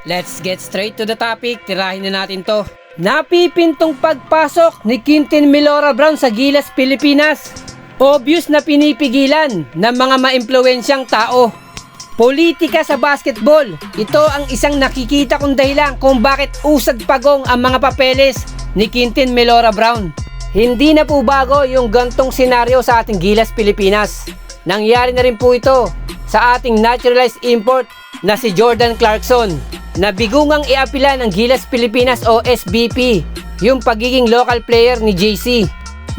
Let's get straight to the topic, tirahin na natin to. Napipintong pagpasok ni Quintin Melora Brown sa Gilas, Pilipinas. Obvious na pinipigilan ng mga maimpluwensyang tao. Politika sa basketball, ito ang isang nakikita kong dahilan kung bakit usag pagong ang mga papeles ni Quintin Melora Brown. Hindi na po bago yung gantong senaryo sa ating Gilas, Pilipinas. Nangyari na rin po ito sa ating naturalized import na si Jordan Clarkson, na bigugang iapila ng Gilas Pilipinas o SBP yung pagiging local player ni JC,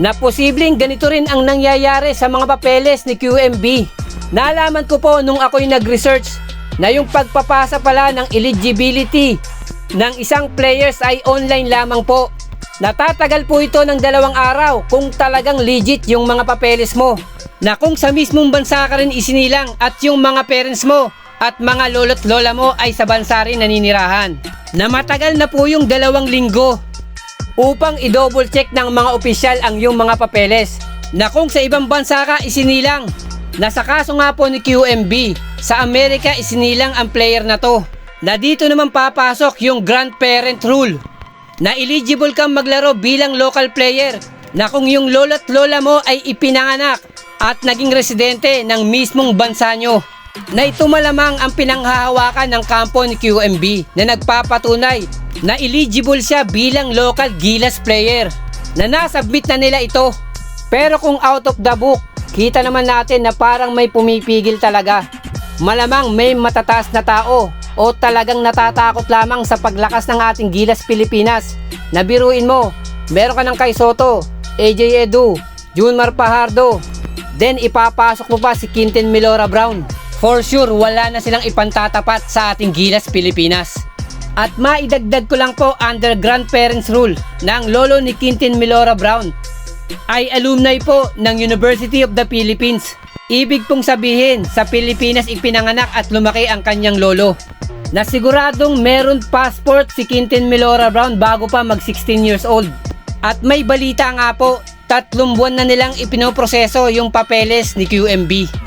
na posibleng ganito rin ang nangyayari sa mga papeles ni QMB. Nalaman ko po nung ako'y nag-research na yung pagpapasa pala ng eligibility ng isang players ay online lamang po. Natatagal po ito ng 2 araw kung talagang legit yung mga papeles mo, na kung sa mismong bansa ka rin isinilang at yung mga parents mo at mga lolo't lola mo ay sa bansa rin naninirahan. Na matagal na po yung 2 linggo upang i-double check ng mga opisyal ang yung mga papeles, na kung sa ibang bansa ka isinilang, na sa kaso nga po ni QMB, sa Amerika isinilang ang player na to, na dito naman papasok yung grandparent rule, na eligible kang maglaro bilang local player na kung yung lolo't lola mo ay ipinanganak at naging residente ng mismong bansa nyo, na ito malamang ang pinanghahawakan ng kampo ni QMB na nagpapatunay na eligible siya bilang local Gilas player, na nasubmit na nila ito. Pero kung out of the book, kita naman natin na parang may pumipigil talaga. Malamang may matataas na tao o talagang natatakot lamang sa paglakas ng ating Gilas Pilipinas. Na biruin mo, meron ka ng Kai Soto, AJ Edu, Junmar Fajardo, then ipapasok mo pa si Quintin Melora Brown. For sure, wala na silang ipantatapat sa ating Gilas Pilipinas. At maidagdag ko lang po, under grandparents rule ng lolo ni Quintin Melora Brown ay alumni po ng University of the Philippines. Ibig pong sabihin, sa Pilipinas ipinanganak at lumaki ang kanyang lolo, na siguradong meron passport si Quintin Melora Brown bago pa mag 16 years old. At may balita nga po, 3 buwan na nilang ipinoproseso yung papeles ni QMB.